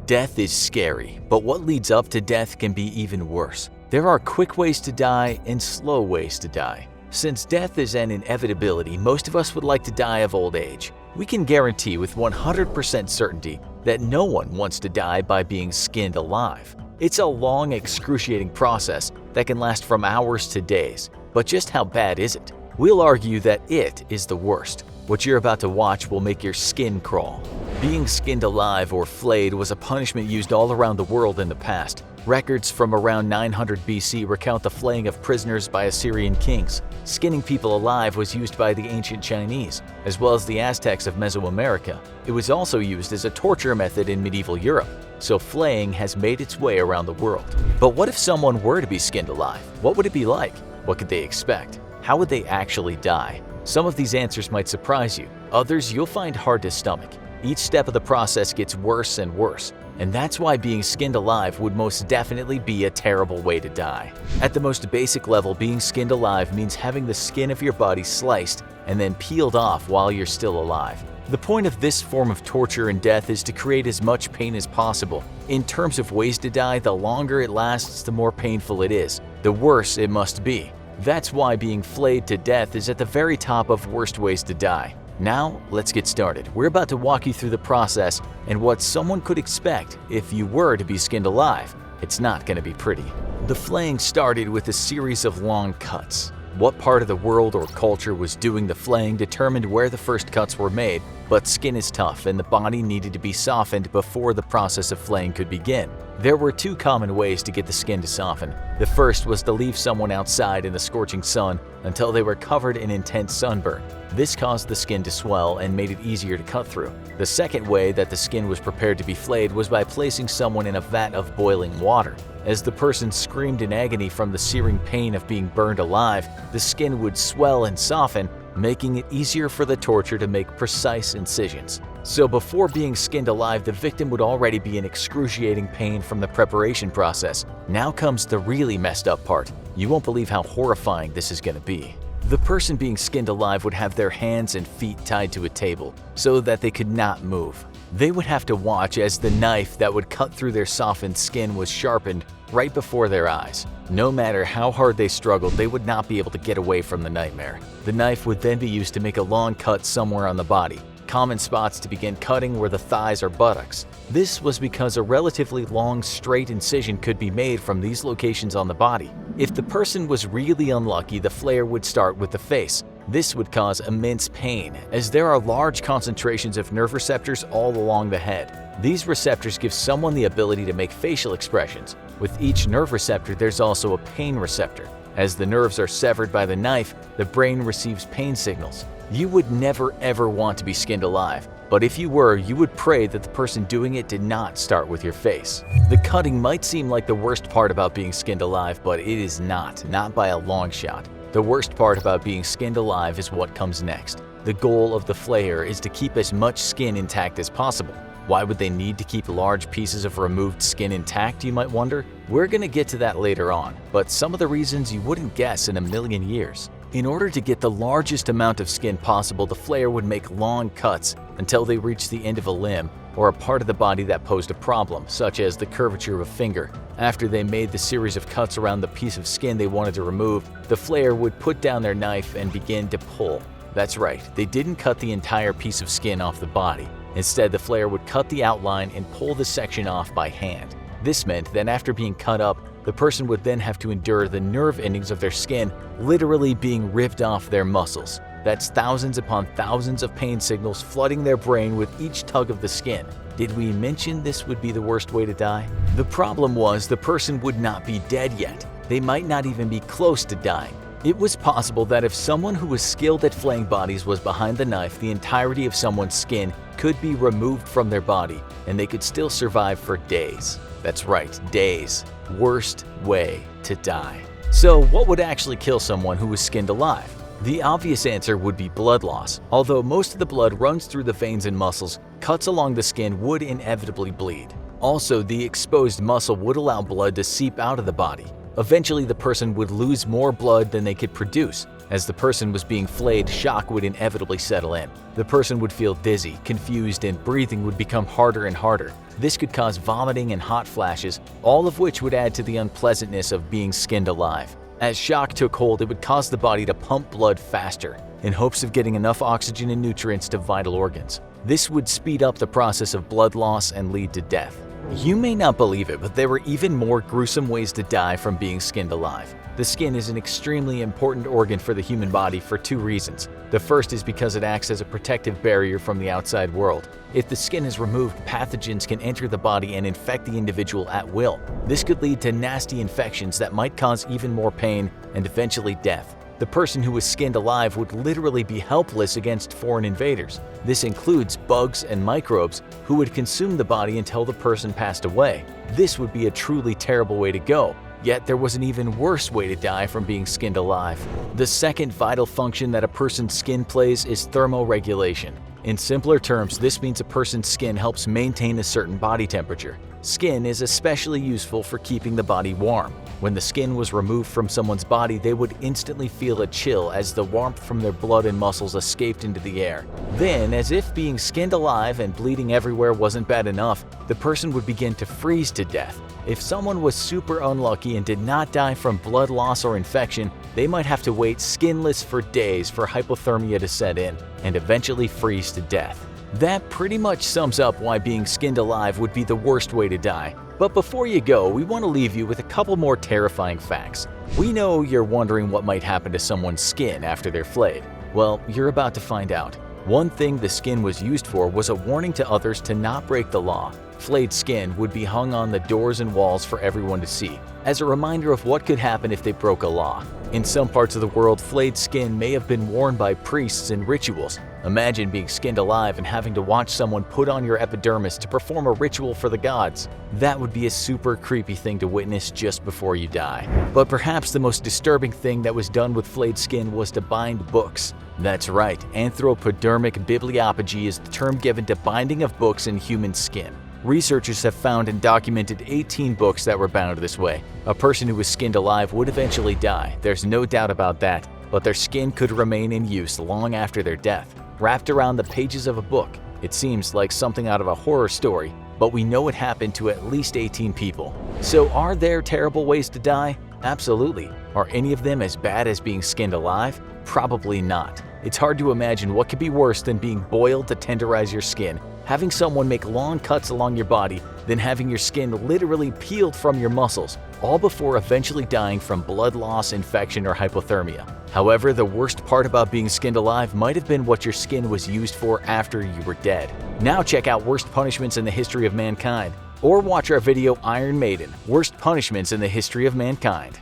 Death is scary, but what leads up to death can be even worse. There are quick ways to die and slow ways to die. Since death is an inevitability, most of us would like to die of old age. We can guarantee with 100% certainty that no one wants to die by being skinned alive. It's a long, excruciating process that can last from hours to days. But just how bad is it? We'll argue that it is the worst. What you're about to watch will make your skin crawl. Being skinned alive or flayed was a punishment used all around the world in the past. Records from around 900 BC recount the flaying of prisoners by Assyrian kings. Skinning people alive was used by the ancient Chinese, as well as the Aztecs of Mesoamerica. It was also used as a torture method in medieval Europe, so flaying has made its way around the world. But what if someone were to be skinned alive? What would it be like? What could they expect? How would they actually die? Some of these answers might surprise you, others you'll find hard to stomach. Each step of the process gets worse and worse, and that's why being skinned alive would most definitely be a terrible way to die. At the most basic level, being skinned alive means having the skin of your body sliced and then peeled off while you're still alive. The point of this form of torture and death is to create as much pain as possible. In terms of ways to die, the longer it lasts, the more painful it is, the worse it must be. That's why being flayed to death is at the very top of worst ways to die. Now, let's get started. We're about to walk you through the process and what someone could expect if you were to be skinned alive. It's not going to be pretty. The flaying started with a series of long cuts. What part of the world or culture was doing the flaying determined where the first cuts were made, but skin is tough and the body needed to be softened before the process of flaying could begin. There were two common ways to get the skin to soften. The first was to leave someone outside in the scorching sun until they were covered in intense sunburn. This caused the skin to swell and made it easier to cut through. The second way that the skin was prepared to be flayed was by placing someone in a vat of boiling water. As the person screamed in agony from the searing pain of being burned alive, the skin would swell and soften, making it easier for the torture to make precise incisions. So before being skinned alive, the victim would already be in excruciating pain from the preparation process. Now comes the really messed up part. You won't believe how horrifying this is going to be. The person being skinned alive would have their hands and feet tied to a table so that they could not move. They would have to watch as the knife that would cut through their softened skin was sharpened right before their eyes. No matter how hard they struggled, they would not be able to get away from the nightmare. The knife would then be used to make a long cut somewhere on the body. Common spots to begin cutting were the thighs or buttocks. This was because a relatively long, straight incision could be made from these locations on the body. If the person was really unlucky, the flayer would start with the face. This would cause immense pain, as there are large concentrations of nerve receptors all along the head. These receptors give someone the ability to make facial expressions. With each nerve receptor, there's also a pain receptor. As the nerves are severed by the knife, the brain receives pain signals. You would never ever want to be skinned alive, but if you were, you would pray that the person doing it did not start with your face. The cutting might seem like the worst part about being skinned alive, but it is not by a long shot. The worst part about being skinned alive is what comes next. The goal of the flayer is to keep as much skin intact as possible. Why would they need to keep large pieces of removed skin intact, you might wonder? We're going to get to that later on, but some of the reasons you wouldn't guess in a million years. In order to get the largest amount of skin possible, the flayer would make long cuts until they reached the end of a limb or a part of the body that posed a problem, such as the curvature of a finger. After they made the series of cuts around the piece of skin they wanted to remove, the flayer would put down their knife and begin to pull. That's right, they didn't cut the entire piece of skin off the body. Instead, the flayer would cut the outline and pull the section off by hand. This meant that after being cut up, the person would then have to endure the nerve endings of their skin literally being ripped off their muscles. That's thousands upon thousands of pain signals flooding their brain with each tug of the skin. Did we mention this would be the worst way to die? The problem was the person would not be dead yet. They might not even be close to dying. It was possible that if someone who was skilled at flaying bodies was behind the knife, the entirety of someone's skin could be removed from their body and they could still survive for days. That's right, days. Worst way to die. So what would actually kill someone who was skinned alive? The obvious answer would be blood loss. Although most of the blood runs through the veins and muscles, cuts along the skin would inevitably bleed. Also, the exposed muscle would allow blood to seep out of the body. Eventually, the person would lose more blood than they could produce. As the person was being flayed, shock would inevitably settle in. The person would feel dizzy, confused, and breathing would become harder and harder. This could cause vomiting and hot flashes, all of which would add to the unpleasantness of being skinned alive. As shock took hold, it would cause the body to pump blood faster, in hopes of getting enough oxygen and nutrients to vital organs. This would speed up the process of blood loss and lead to death. You may not believe it, but there were even more gruesome ways to die from being skinned alive. The skin is an extremely important organ for the human body for two reasons. The first is because it acts as a protective barrier from the outside world. If the skin is removed, pathogens can enter the body and infect the individual at will. This could lead to nasty infections that might cause even more pain and eventually death. The person who was skinned alive would literally be helpless against foreign invaders. This includes bugs and microbes who would consume the body until the person passed away. This would be a truly terrible way to go. Yet there was an even worse way to die from being skinned alive. The second vital function that a person's skin plays is thermoregulation. In simpler terms, this means a person's skin helps maintain a certain body temperature. Skin is especially useful for keeping the body warm. When the skin was removed from someone's body, they would instantly feel a chill as the warmth from their blood and muscles escaped into the air. Then, as if being skinned alive and bleeding everywhere wasn't bad enough, the person would begin to freeze to death. If someone was super unlucky and did not die from blood loss or infection, they might have to wait skinless for days for hypothermia to set in and eventually freeze to death. That pretty much sums up why being skinned alive would be the worst way to die. But before you go, we want to leave you with a couple more terrifying facts. We know you're wondering what might happen to someone's skin after they're flayed. Well, you're about to find out. One thing the skin was used for was a warning to others to not break the law. Flayed skin would be hung on the doors and walls for everyone to see, as a reminder of what could happen if they broke a law. In some parts of the world, flayed skin may have been worn by priests in rituals. Imagine being skinned alive and having to watch someone put on your epidermis to perform a ritual for the gods. That would be a super creepy thing to witness just before you die. But perhaps the most disturbing thing that was done with flayed skin was to bind books. That's right, anthropodermic bibliophagy is the term given to binding of books in human skin. Researchers have found and documented 18 books that were bound this way. A person who was skinned alive would eventually die, there's no doubt about that, but their skin could remain in use long after their death, wrapped around the pages of a book. It seems like something out of a horror story, but we know it happened to at least 18 people. So are there terrible ways to die? Absolutely. Are any of them as bad as being skinned alive? Probably not. It's hard to imagine what could be worse than being boiled to tenderize your skin, having someone make long cuts along your body, then having your skin literally peeled from your muscles, all before eventually dying from blood loss, infection, or hypothermia. However, the worst part about being skinned alive might have been what your skin was used for after you were dead. Now check out Worst Punishments in the History of Mankind, or watch our video Iron Maiden, Worst Punishments in the History of Mankind.